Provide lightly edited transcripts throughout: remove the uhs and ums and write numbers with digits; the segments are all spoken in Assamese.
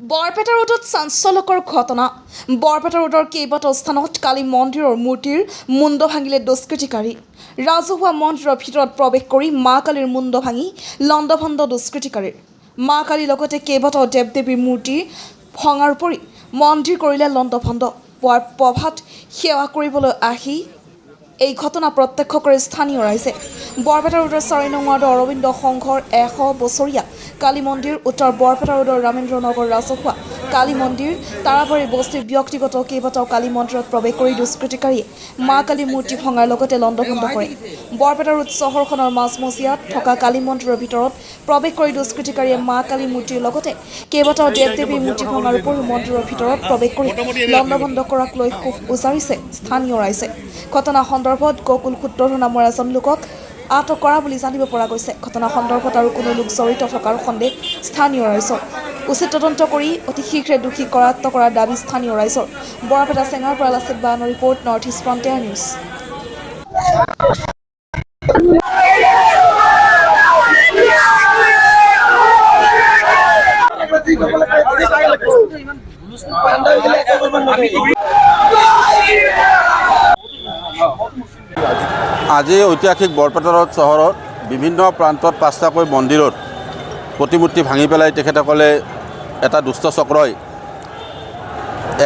বৰপেটা ৰোডত চাঞ্চল্যকৰ ঘটনা। বৰপেটা ৰোডৰ কেইবাটাও স্থানত কালি মন্দিৰৰ মূৰ্তিৰ মুণ্ড ভাঙিলে দুষ্কৃতিকাৰী। ৰাজহুৱা মন্দিৰৰ ভিতৰত প্ৰৱেশ কৰি মা কালীৰ মুণ্ড ভাঙি লণ্ডভণ্ড দুষ্কৃতিকাৰীৰ। মা কালীৰ লগতে কেইবাটাও দেৱ দেৱীৰ মূৰ্তি ভঙাৰ উপৰি মন্দিৰ কৰিলে লণ্ডভণ্ড। পুৱাৰ প্ৰভাত সেৱা কৰিবলৈ আহি এই ঘটনা প্ৰত্যক্ষ কৰে স্থানীয় ৰাইজে। বৰপেটা ৰোডৰ ৪ নং ৱাৰ্ডৰ অৰবিন্দ সংঘৰ ১০০ বছৰীয়া কালী মন্দিৰ, উত্তৰ বৰপেটা ৰোডৰ ৰামেন্দ্ৰ নগৰ ৰাজহুৱা কালী মন্দিৰ, তাৰাবাৰী বস্তিৰ ব্যক্তিগত কেইবাটাও কালী মন্দিৰত প্ৰৱেশ কৰি দুষ্কৃতিকাৰীয়ে মা কালী মূৰ্তি ভঙাৰ লগতে লণ্ডভণ্ড কৰে। বৰপেটা ৰোড চহৰখনৰ মাজমজিয়াত থকা কালী মন্দিৰৰ ভিতৰত প্ৰৱেশ কৰি দুষ্কৃতিকাৰীয়ে মা কালী মূৰ্তিৰ লগতে কেইবাটাও দেৱ দেৱীৰ মূৰ্তি ভঙাৰ উপৰিও মন্দিৰৰ ভিতৰত প্ৰৱেশ কৰি লণ্ডভণ্ড কৰাক লৈ ক্ষোভ উজাৰিছে স্থানীয় ৰাইজে। ঘটনা সন্দৰ্ভত গকুল সূত্ৰধৰ নামৰ এজন লোকক আটক কৰা বুলি জানিব পৰা গৈছে। ঘটনা সন্দৰ্ভত আৰু কোনো লোক জড়িত থকাৰ সন্দেহ স্থানীয় ৰাইজৰ। উচিত তদন্ত কৰি অতি শীঘ্ৰে দোষী কৰায়ত্ব কৰাৰ দাবী স্থানীয় ৰাইজৰ। বৰপেটা চেঙাৰ পৰা লাচিত বানৰ report, north east frontier news. আজি ঐতিহাসিক বৰপেটা ৰোড চহৰত বিভিন্ন প্ৰান্তত ৫টাকৈ মন্দিৰত প্ৰতিমূৰ্তি ভাঙি পেলাই তেখেতসকলে এটা দুষ্ট চক্ৰই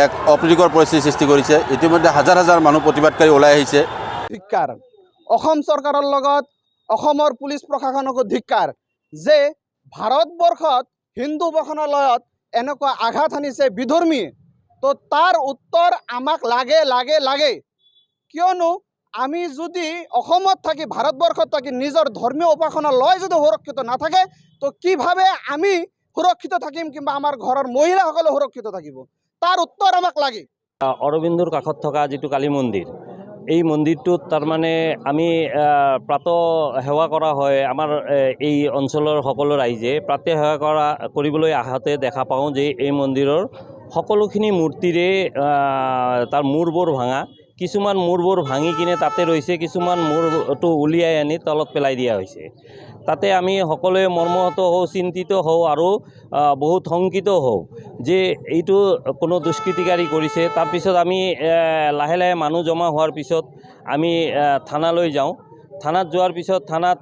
এক অপ্ৰীতিকৰ পৰিস্থিতিৰ সৃষ্টি কৰিছে। ইতিমধ্যে হাজাৰ হাজাৰ মানুহ প্ৰতিবাদকাৰী ওলাই আহিছে। ধিক্কাৰ অসম চৰকাৰৰ লগত অসমৰ পুলিচ প্ৰশাসনকো ধিক্কাৰ যে ভাৰতবৰ্ষত হিন্দু উপাসনালয়ত এনেকুৱা আঘাত সানিছে বিধৰ্মী। তো তাৰ উত্তৰ আমাক লাগে লাগে লাগে, কিয়নো আমি যদি অসমত থাকি ভাৰতবৰ্ষত থাকি নিজৰ ধৰ্মীয় উপাসনালয় যদি সুৰক্ষিত নাথাকে তো কিভাৱে আমি সুৰক্ষিত থাকিম কিংবা আমাৰ ঘৰৰ মহিলাসকলে সুৰক্ষিত থাকিব, তাৰ উত্তৰ আমাক লাগে। অৰবিন্দৰ কাষত থকা যিটো কালী মন্দিৰ, এই মন্দিৰটোত তাৰমানে আমি প্ৰাতঃ সেৱা কৰা হয়। আমাৰ এই অঞ্চলৰ সকলো ৰাইজে প্ৰাতঃ সেৱা কৰিবলৈ আহোঁতে দেখা পাওঁ যে এই মন্দিৰৰ সকলোখিনি মূৰ্তিৰে তাৰ মূৰবোৰ ভাঙা। কিছুমান মূৰবোৰ ভাঙি কিনে তাতে ৰৈছে, কিছুমান মূৰটো উলিয়াই আনি তলত পেলাই দিয়া হৈছে। তাতে আমি সকলোৱে মৰ্মাহত হওঁ, চিন্তিত হওঁ আৰু বহুত শংকিত হওঁ যে এইটো কোনো দুষ্কৃতিকাৰী কৰিছে। তাৰপিছত আমি লাহে লাহে মানুহ জমা হোৱাৰ পিছত আমি থানালৈ যাওঁ। থানাত যোৱাৰ পিছত থানাত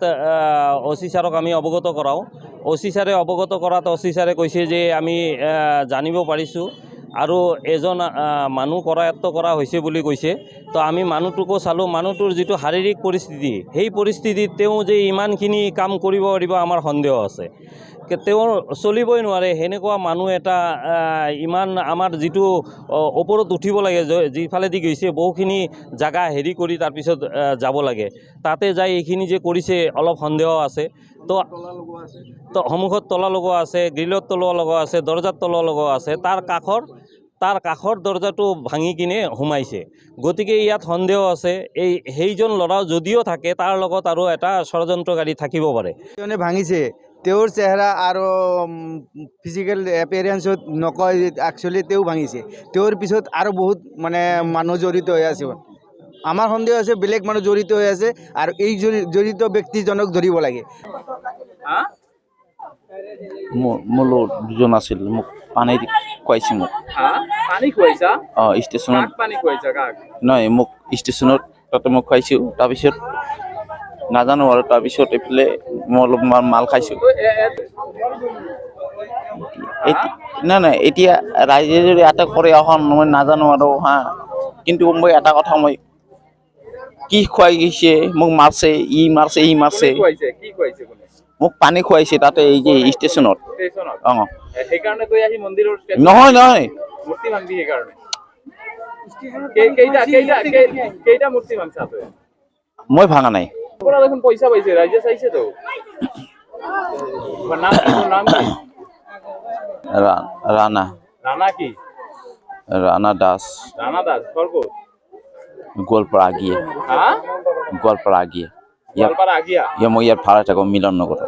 অ' ছাৰক আমি অৱগত কৰাওঁ। অ' ছাৰে অৱগত কৰাত অ' ছাৰে কৈছে যে আমি জানিব পাৰিছোঁ আৰু এজন মানুহ কৰায়ত্ব কৰা হৈছে বুলি কৈছে। তো আমি মানুহটোকো চালোঁ। মানুহটোৰ যিটো শাৰীৰিক পৰিস্থিতি, সেই পৰিস্থিতিত তেওঁ যে ইমানখিনি কাম কৰিব পাৰিব আমাৰ সন্দেহ আছে। তেওঁৰ চলিবই নোৱাৰে সেনেকুৱা মানুহ এটা ইমান আমাৰ যিটো ওপৰত উঠিব লাগে, যিফালেদি গৈছে বহুখিনি জাগা হেৰি কৰি তাৰপিছত যাব লাগে, তাতে যাই এইখিনি যে কৰিছে অলপ সন্দেহ আছে। তো সন্মুখত তলা লগোৱা আছে, গ্ৰিলত তলা লগোৱা আছে, দৰ্জাত তলা লগোৱা আছে। তাৰ কাষৰ দৰ্জাটো ভাঙি কিনে সোমাইছে। গতিকে ইয়াত সন্দেহ আছে সেইজন ল'ৰাও যদিও থাকে তাৰ লগত আৰু এটা ষড়যন্ত্ৰকাৰী থাকিব পাৰে। যোনে ভাঙিছে তেওঁৰ চেহেৰা আৰু ফিজিকেল এপিয়াৰেঞ্চত নকয় যে একচুৱেলি তেওঁ ভাঙিছে। তেওঁৰ পিছত আৰু বহুত মানুহ জড়িত হৈ আছে। আমাৰ সন্দেহ আছে বেলেগ মানুহ জড়িত হৈ আছে আৰু এই জড়িত ব্যক্তিজনক ধৰিব লাগে। মোৰ দুজন আছিল, মোক পানী খুৱাইছে। মোক পানী খুৱাইছা? অঁ, ষ্টেচনত পানী খুৱাইছা কাক? নহয়, মোক ষ্টেচনত তাতে মোক খুৱাইছোঁ। তাৰপিছত নাজানো আৰু তাৰপিছত এইফালে মই অলপ মাল খাইছোঁ। নাই এতিয়া ৰাইজে যদি আটাক কৰে এখন মই নাজানো আৰু হা, কিন্তু মই এটা কথা মই কি খুৱাই গৈছে, মোক মাৰছে, ই মাৰছে। কি খুৱাইছে? মোক পানী খুৱাইছে তাতে এই যে ষ্টেচনত। অঁ, সেইকাৰণে তই আহি মন্দিৰৰ নহয় মূৰ্তি ভাঙবি সেইকাৰণে। কেইটা মূৰ্তি ভাঙছা তই? মই ভাঙা নাই। পৰা দেখোন পইচা পাইছে, ৰাইজে চাইছে তো। নাম কি? ৰাণা কি? ৰাণা দাস। ৰাণা দাস ঘৰ ক'ত? গোৱালপাৰা আগিয়ে। গোৱালপাৰা আগিয়া? মই ইয়াত ভাড়া থাকোঁ মিলন নগৰত।